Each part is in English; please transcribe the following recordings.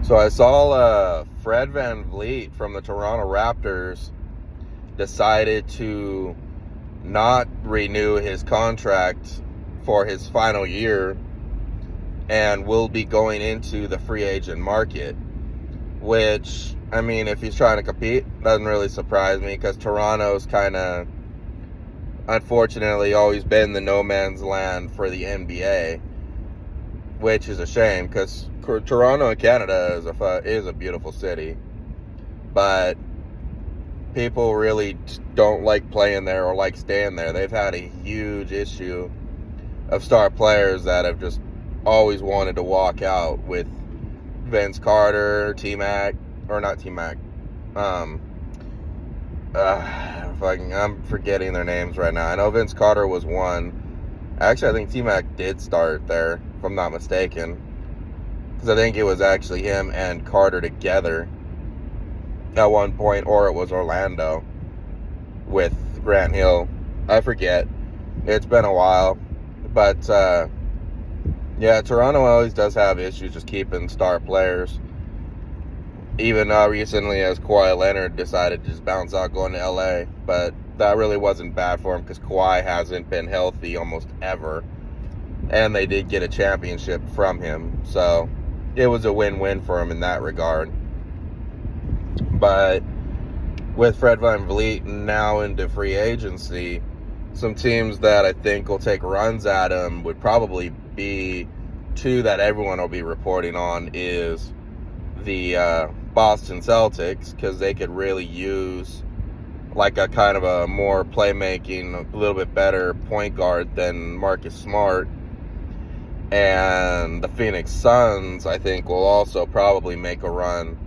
So I saw Fred VanVleet from the Toronto Raptors decided to not renew his contract for his final year and will be going into the free agent market, which, I mean, if he's trying to compete, doesn't really surprise me because Toronto's kind of, unfortunately, always been the no man's land for the NBA, which is a shame because Toronto in Canada is a beautiful city, but people really don't like playing there or like staying there. They've had a huge issue of star players that have just always wanted to walk out, with Vince Carter, T-Mac, or not T-Mac, I'm forgetting their names right now. I know Vince Carter was one. Actually, I think T-Mac did start there, if I'm not mistaken, because I think it was actually him and Carter together at one point, or it was Orlando with Grant Hill. I forget. It's been a while. But, yeah, Toronto always does have issues just keeping star players. Even recently, as Kawhi Leonard decided to just bounce out going to LA. But that really wasn't bad for him because Kawhi hasn't been healthy almost ever. And they did get a championship from him. So it was a win-win for him in that regard. But with Fred VanVleet now into free agency, some teams that I think will take runs at him would probably be two that everyone will be reporting on is the Boston Celtics, because they could really use like a kind of a more playmaking, a little bit better point guard than Marcus Smart. And the Phoenix Suns, I think, will also probably make a run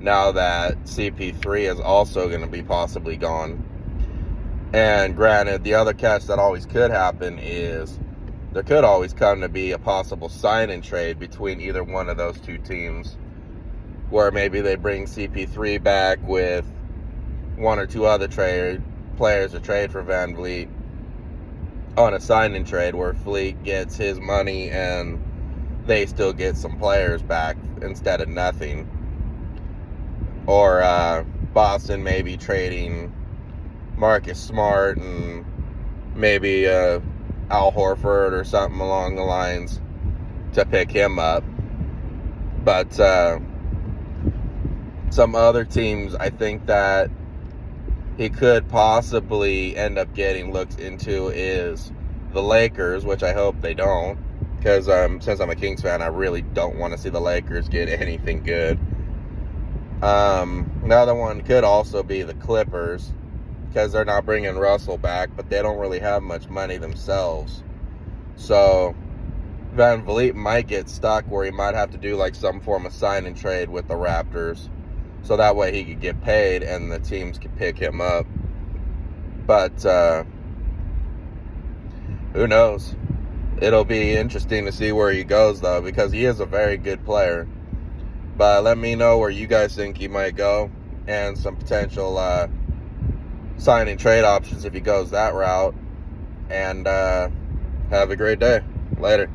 now that CP3 is also going to be possibly gone. And granted, the other catch that always could happen is there could always come to be a possible sign-and trade between either one of those two teams, where maybe they bring CP3 back with one or two other players to trade for VanVleet on a sign-and trade where Fleet gets his money and they still get some players back instead of nothing. Or Boston maybe trading Marcus Smart and maybe Al Horford or something along the lines to pick him up. But some other teams I think that he could possibly end up getting looked into is the Lakers, which I hope they don't, because since I'm a Kings fan, I really don't want to see the Lakers get anything good. Another one could also be the Clippers, because they're not bringing Russell back, but they don't really have much money themselves. So VanVleet might get stuck where he might have to do like some form of sign and trade with the Raptors, so that way he could get paid and the teams could pick him up. But who knows? It'll be interesting to see where he goes, though, because he is a very good player. But let me know where you guys think he might go and some potential sign and trade options if he goes that route. And have a great day. Later.